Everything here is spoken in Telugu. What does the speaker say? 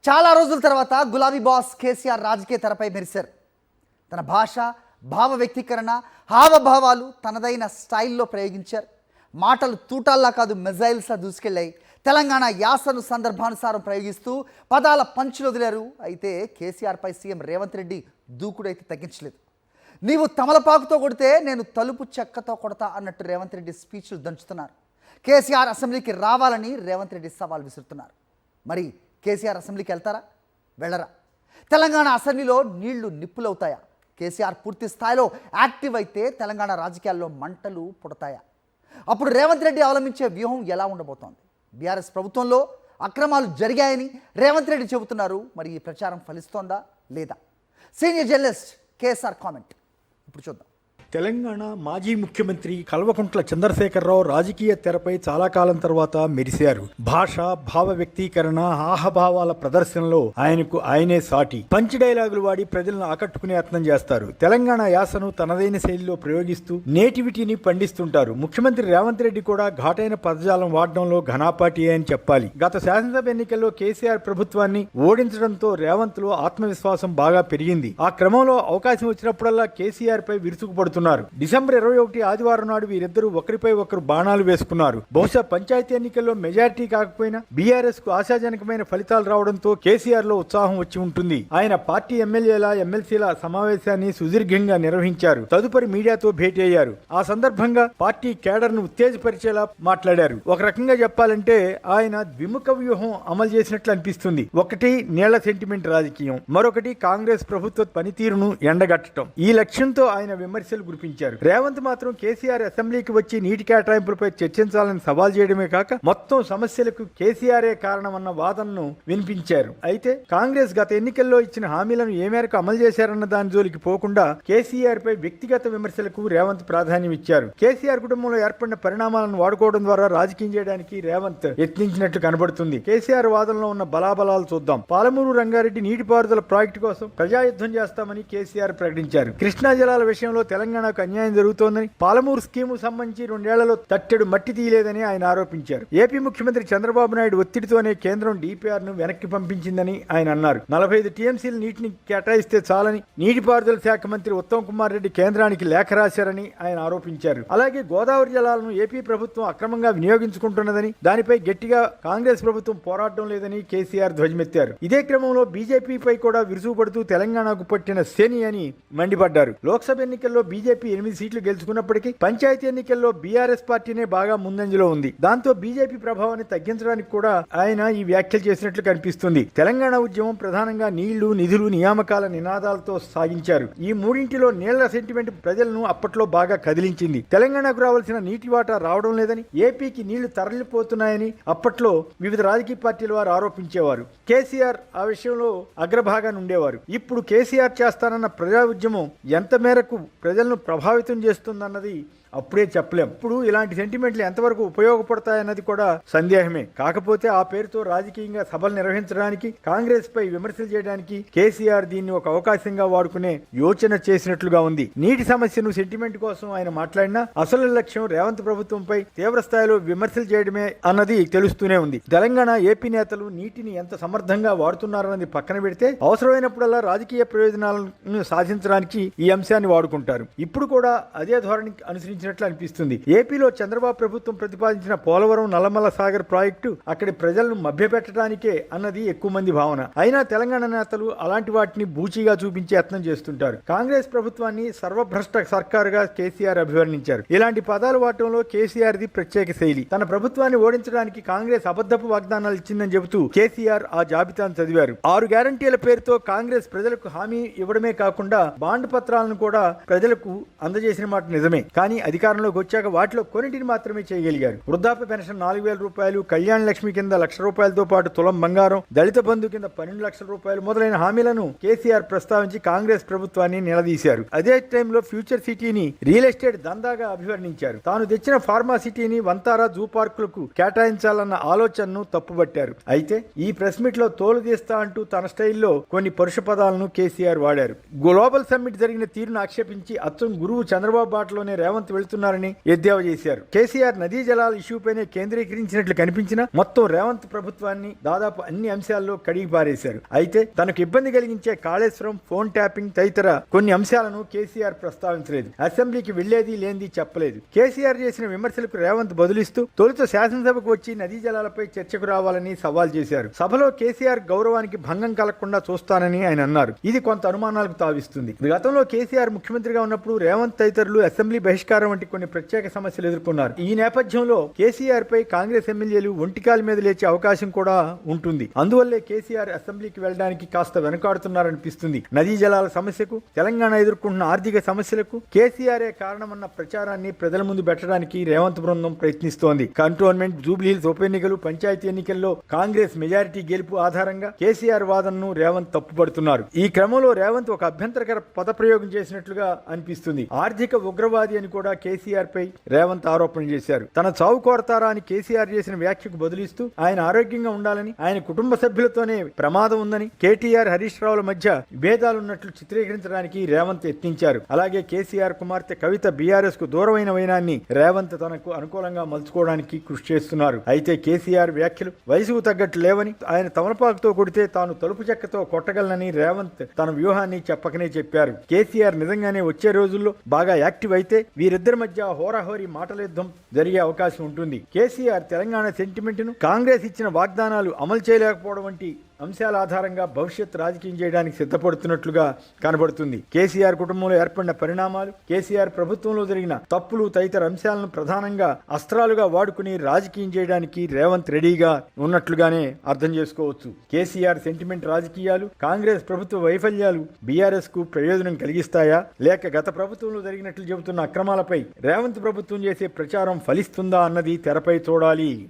చాలా రోజుల తర్వాత గులాబీ బాస్ కేసీఆర్ రాజకీయ తెరపై మెరిశారు. తన భాష, భావ వ్యక్తీకరణ, హావభావాలు తనదైన స్టైల్లో ప్రయోగించారు. మాటలు తూటాల్లా కాదు, మెజైల్స్లా దూసుకెళ్ళాయి. తెలంగాణ యాసను సందర్భానుసారం ప్రయోగిస్తూ పదాల పంచులు వదిలారు. అయితే కేసీఆర్పై సీఎం రేవంత్ రెడ్డి దూకుడైతే తగ్గించలేదు. నీవు తమలపాకుతో కొడితే నేను తలుపు చెక్కతో కొడతా అన్నట్టు రేవంత్ రెడ్డి స్పీచ్లు దంచుతున్నారు. కేసీఆర్ అసెంబ్లీకి రావాలని రేవంత్ రెడ్డి సవాల్ విసురుతున్నారు. మరి కేసీఆర్ అసెంబ్లీకి వెళ్తారా, వెళ్ళరా? తెలంగాణ అసెంబ్లీలో నీళ్లు నిప్పులవుతాయా? కేసీఆర్ పూర్తి స్థాయిలో యాక్టివ్ అయితే తెలంగాణ రాజకీయాల్లో మంటలు పుడతాయా? అప్పుడు రేవంత్ రెడ్డి అవలంబించే వ్యూహం ఎలా ఉండబోతోంది? బీఆర్ఎస్ ప్రభుత్వంలో అక్రమాలు జరిగాయని రేవంత్ రెడ్డి చెబుతున్నారు. మరి ఈ ప్రచారం ఫలిస్తోందా లేదా? సీనియర్ జర్నలిస్ట్ కేఎస్ఆర్ కామెంట్ ఇప్పుడు చూద్దాం. తెలంగాణ మాజీ ముఖ్యమంత్రి కల్వకుంట్ల చంద్రశేఖరరావు రాజకీయ తెరపై చాలా కాలం తర్వాత మెరిశారు. భాష, భావ వ్యక్తీకరణ, ఆహభావాల ప్రదర్శనలో ఆయనకు ఆయనే సాటి. పంచి డైలాగులు వాడి ప్రజలను ఆకట్టుకునే యత్నం చేస్తారు. తెలంగాణ యాసను తనదైన శైలిలో ప్రయోగిస్తూ నేటివిటీని పండిస్తుంటారు. ముఖ్యమంత్రి రేవంత్ రెడ్డి కూడా ఘాటైన పదజాలం వాడడంలో ఘనాపాటి అని చెప్పాలి. గత శాసనసభ ఎన్నికల్లో కేసీఆర్ ప్రభుత్వాన్ని ఓడించడంతో రేవంత్ లో ఆత్మవిశ్వాసం బాగా పెరిగింది. ఆ క్రమంలో అవకాశం వచ్చినప్పుడల్లా కేసీఆర్ పై విరుచుకుపడుతున్నారు. డిసెంబర్ 21 ఆదివారం నాడు వీరిద్దరూ ఒకరిపై ఒకరు బాణాలు వేసుకున్నారు. బహుశా పంచాయతీ ఎన్నికల్లో మెజారిటీ కాకపోయినా బీఆర్ఎస్ కు ఆశాజనకమైన ఫలితాలు రావడంతో కేసీఆర్ లో ఉత్సాహం వచ్చి ఉంటుంది. ఆయన పార్టీ ఎమ్మెల్యేల, ఎమ్మెల్సీల సమావేశాన్ని సుదీర్ఘంగా నిర్వహించారు. తదుపరి మీడియాతో భేటీ అయ్యారు. ఆ సందర్భంగా పార్టీ కేడర్ ను ఉత్తేజపరిచేలా మాట్లాడారు. ఒక రకంగా చెప్పాలంటే ఆయన ద్విముఖ వ్యూహం అమలు చేసినట్లు అనిపిస్తుంది. ఒకటి నీళ్ల సెంటిమెంట్ రాజకీయం, మరొకటి కాంగ్రెస్ ప్రభుత్వ పనితీరును ఎండగట్టడం. ఈ లక్ష్యంతో ఆయన విమర్శలు గురిపించారు. రేవంత్ మాత్రం కేసీఆర్ అసెంబ్లీకి వచ్చి నీటి కేటాయింపులపై చర్చించాలని సవాల్ చేయడమే కాక మొత్తం సమస్యలకు కేసీఆరే కారణమన్న వాదనను వినిపించారు. అయితే కాంగ్రెస్ గత ఎన్నికల్లో ఇచ్చిన హామీలను ఏ మేరకు అమలు చేశారన్న దాని జోలికి పోకుండా కేసీఆర్ పై వ్యక్తిగత విమర్శలకు రేవంత్ ప్రాధాన్యం ఇచ్చారు. కేసీఆర్ కుటుంబంలో ఏర్పడిన పరిణామాలను వాడుకోవడం ద్వారా రాజకీయం చేయడానికి రేవంత్ యత్నించినట్లు కనబడుతుంది. కేసీఆర్ వాదనలో ఉన్న బలాబలాలు చూద్దాం. పాలమూరు రంగారెడ్డి నీటిపారుదల ప్రాజెక్టు కోసం ప్రజాయుద్ధం చేస్తామని కేసీఆర్ ప్రకటించారు. కృష్ణా జలాల విషయంలో తెలంగాణకు అన్యాయం జరుగుతోందని, పాలమూరు స్కీము సంబంధించి 2 ఏళ్లలో తట్టెడు మట్టి తీయలేదని ఆయన ఆరోపించారు. ఏపీ ముఖ్యమంత్రి చంద్రబాబు నాయుడు ఒత్తిడితోనే కేంద్రం డీపీఆర్ ను వెనక్కి పంపించిందని ఆయన అన్నారు. 45 టీఎంసీలు నీటిని కేటాయిస్తే చాలని నీటిపారుదల శాఖ మంత్రి ఉత్తమ్ కుమార్ రెడ్డి కేంద్రానికి లేఖ రాశారని ఆయన ఆరోపించారు. అలాగే గోదావరి జలాలను ఏపీ ప్రభుత్వం అక్రమంగా వినియోగించుకుంటున్నదని, దానిపై గట్టిగా కాంగ్రెస్ ప్రభుత్వం పోరాటం లేదని కేసీఆర్ ధ్వజమెత్తారు. ఇదే క్రమంలో బీజేపీపై కూడా విరుచుకుపడుతూ తెలంగాణకు పట్టిన శని అని మండిపడ్డారు. లోక్సభ ఎన్నికల్లో బీజేపీ 8 సీట్లు గెలుచుకున్నప్పటికీ పంచాయతీ ఎన్నికల్లో బీఆర్ఎస్ పార్టీనే బాగా ముందంజలో ఉంది. దాంతో బీజేపీ ప్రభావాన్ని తగ్గించడానికి కూడా ఆయన ఈ వ్యాఖ్యలు చేసినట్లు కనిపిస్తుంది. తెలంగాణ ఉద్యమం ప్రధానంగా నీళ్లు, నిధులు, నియామకాల నినాదాలతో సాగించారు. ఈ మూడింటిలో నీళ్ల సెంటిమెంట్ ప్రజలను అప్పట్లో బాగా కదిలించింది. తెలంగాణకు రావాల్సిన నీటి వాటా రావడం లేదని, ఏపీకి నీళ్లు తరలిపోతున్నాయని అప్పట్లో వివిధ రాజకీయ పార్టీల వారు ఆరోపించేవారు. కేసీఆర్ ఆ విషయంలో అగ్రభాగాన్ని ఉండేవారు. ఇప్పుడు కేసీఆర్ చేస్తానన్న ప్రజా ఉద్యమం ఎంత మేరకు ప్రజలను ప్రభావితం చేస్తుందన్నది అప్పుడే చెప్పలేం. ఇప్పుడు ఇలాంటి సెంటిమెంట్లు ఎంతవరకు ఉపయోగపడతాయన్నది కూడా సందేహమే. కాకపోతే ఆ పేరుతో రాజకీయంగా సభలు నిర్వహించడానికి, కాంగ్రెస్ పై విమర్శలు చేయడానికి కేసీఆర్ దీన్ని ఒక అవకాశంగా వాడుకునే యోచన చేసినట్లుగా ఉంది. నీటి సమస్యను సెంటిమెంట్ కోసం ఆయన మాట్లాడినా అసలు లక్ష్యం రేవంత్ ప్రభుత్వంపై తీవ్ర స్థాయిలో విమర్శలు చేయడమే అన్నది తెలుస్తూనే ఉంది. తెలంగాణ, ఏపీ నేతలు నీటిని ఎంత సమర్థంగా వాడుతున్నారన్నది పక్కన పెడితే అవసరమైనప్పుడల్లా రాజకీయ ప్రయోజనాలను సాధించడానికి ఈ అంశాన్ని వాడుకుంటారు. ఇప్పుడు కూడా అదే ధోరణి అనుసరించినట్లు అనిపిస్తుంది. ఏపీలో చంద్రబాబు ప్రభుత్వం ప్రతిపాదించిన పోలవరం, నల్లమల్ల సాగర్ ప్రాజెక్టు అక్కడి ప్రజలను మభ్యపెట్టడానికే అన్నది ఎక్కువ మంది భావన. అయినా తెలంగాణ నేతలు అలాంటి వాటిని బూచిగా చూపించే యత్నం చేస్తుంటారు. కాంగ్రెస్ ప్రభుత్వాన్ని సర్వభ్రష్ట సర్కారుగా కేసీఆర్ అభివర్ణించారు. ఇలాంటి పదాలు వాడటంలో కేసీఆర్ ది ప్రత్యేక శైలి. తన ప్రభుత్వాన్ని ఓడించడానికి కాంగ్రెస్ అబద్ధపు వాగ్దానాలు ఇచ్చిందని చెబుతూ కేసీఆర్ ఆ జాబితాను చదివారు. 6 గ్యారంటీల పేరుతో కాంగ్రెస్ ప్రజలకు హామీ ఇవ్వడమే కాకుండా బాండ్ పత్రాలను కూడా ప్రజలకు అందజేసిన మాట నిజమే. కానీ అధికారంలోకి వచ్చాక వాటిలో కొన్నింటిని మాత్రమే చేయగలిగారు. వృద్ధాప్య పెన్షన్ 4,000 రూపాయలు, కళ్యాణ లక్ష్మి కింద 1,00,000 రూపాయలతో పాటు తులం బంగారం, దళిత బంధు కింద 12 లక్షల రూపాయలు మొదలైన హామీలను కేసీఆర్ ప్రస్తావించి కాంగ్రెస్ ప్రభుత్వాన్ని నిలదీశారు. అదే టైంలో ఫ్యూచర్ సిటీని రియల్ ఎస్టేట్ దందాగా అభివర్ణించారు. తాను తెచ్చిన ఫార్మా సిటీని వంతారా, జూ పార్కులకు కేటాయించాలన్న ఆలోచనను తప్పుబట్టారు. అయితే ఈ ప్రెస్ మీట్ లో తోలు తీస్తా అంటూ తన స్టైల్లో కొన్ని పరుష పదాలను కేసీఆర్ వాడారు. గ్లోబల్ సమ్మిట్ జరిగిన తీరును ఆక్షేపించి అచ్చం గురువు చంద్రబాబు బాటలోనే రేవంత్ వెళ్తున్నారని ఎద్దేవా చేశారు. కేసీఆర్ నదీ జలాల ఇష్యూపైనే కేంద్రీకరించినట్లు కనిపించినా మొత్తం రేవంత్ ప్రభుత్వాన్ని దాదాపు అన్ని అంశాల్లో కడిగి పారేశారు. అయితే తనకు ఇబ్బంది కలిగించే కాళేశ్వరం, ఫోన్ ట్యాపింగ్ తదితర కొన్ని అంశాలను కేసీఆర్ ప్రస్తావించలేదు. అసెంబ్లీకి వెళ్లేది లేనిది చెప్పలేదు. కేసీఆర్ చేసిన విమర్శలకు రేవంత్ బదులిస్తూ తొలుత శాసనసభకు వచ్చి నదీ జలాలపై చర్చకు రావాలని సవాల్ చేశారు. సభలో కేసీఆర్ గౌరవానికి భంగం కలగకుండా చూస్తానని ఆయన అన్నారు. ఇది కొంత అనుమానాలకు తావిస్తుంది. గతంలో కేసీఆర్ ముఖ్యమంత్రిగా ఉన్నప్పుడు రేవంత్ తదితరులు అసెంబ్లీ బహిష్కారం వంటి కొన్ని ప్రత్యేక సమస్యలు ఎదుర్కొన్నారు. ఈ నేపథ్యంలో కేసీఆర్ పై కాంగ్రెస్ ఎమ్మెల్యేలు ఒంటికాల మీద లేచే అవకాశం కూడా ఉంటుంది. అందువల్లే కేసీఆర్ అసెంబ్లీకి వెళ్లడానికి కాస్త వెనుకాడుతున్నారనిపిస్తుంది. నదీ జలాల సమస్యకు, తెలంగాణ ఎదుర్కొంటున్న ఆర్థిక సమస్యలకు కేసీఆరే కారణమన్న ప్రచారాన్ని ప్రజల ముందు పెట్టడానికి రేవంత్ బృందం ప్రయత్నిస్తోంది. కంటోన్మెంట్, జూబ్లీహిల్స్ ఉప ఎన్నికలు, పంచాయతీ ఎన్నికల్లో కాంగ్రెస్ మెజారిటీ గెలుపు ఆధారంగా కేసీఆర్ వాదనను రేవంత్ తప్పుపడుతున్నారు. ఈ క్రమంలో రేవంత్ ఒక అభ్యంతరకర పదప్రయోగం చేసినట్లుగా అనిపిస్తుంది. ఆర్థిక ఉగ్రవాది అని కూడా కేసీఆర్ పై రేవంత్ ఆరోపణ చేశారు. తన చావు కోరతారా అని కేసీఆర్ చేసిన వ్యాఖ్యకు బదులిస్తూ ఆయన ఆరోగ్యంగా ఉండాలని, ఆయన కుటుంబ సభ్యులతోనే ప్రమాదం ఉందని, కేటీఆర్, హరీష్ రావుల మధ్య భేదాలున్నట్లు చిత్రీకరించడానికి రేవంత్ యత్నించారు. అలాగే కేసీఆర్ కుమార్తె కవిత బీఆర్ఎస్ కు దూరమైన వైనాన్ని రేవంత్ తనకు అనుకూలంగా మలుచుకోవడానికి కృషి చేస్తున్నారు. అయితే కేసీఆర్ వ్యాఖ్యలు వయసుకు తగ్గట్టు లేవని, ఆయన తమలపాకుతో కొడితే తాను తలుపు చెక్కతో కొట్టగలనని రేవంత్ తన వ్యూహాన్ని చెప్పకనే చెప్పారు. కేసీఆర్ నిజంగానే వచ్చే రోజుల్లో బాగా యాక్టివ్ అయితే వీరిద్దరి మధ్య హోరాహోరీ మాటల యుద్ధం జరిగే అవకాశం ఉంటుంది. కేసీఆర్ తెలంగాణ సెంటిమెంట్ ను, కాంగ్రెస్ ఇచ్చిన వాగ్దానాలు అమలు చేయలేకపోవడం వంటి అంశాల ఆధారంగా భవిష్యత్ రాజకీయం చేయడానికి సిద్ధపడుతున్నట్లుగా కనబడుతుంది. కేసీఆర్ కుటుంబంలో ఏర్పడిన పరిణామాలు, కేసీఆర్ ప్రభుత్వంలో జరిగిన తప్పులు తదితర అంశాలను ప్రధానంగా అస్త్రాలుగా వాడుకుని రాజకీయం చేయడానికి రేవంత్ రెడీగా ఉన్నట్లుగానే అర్థం చేసుకోవచ్చు. కేసీఆర్ సెంటిమెంట్ రాజకీయాలు, కాంగ్రెస్ ప్రభుత్వ వైఫల్యాలు బీఆర్ఎస్ కు ప్రయోజనం కలిగిస్తాయా, లేక గత ప్రభుత్వంలో జరిగినట్లు చెబుతున్న అక్రమాలపై రేవంత్ ప్రభుత్వం చేసే ప్రచారం ఫలిస్తుందా అన్నది తెరపై చూడాలి.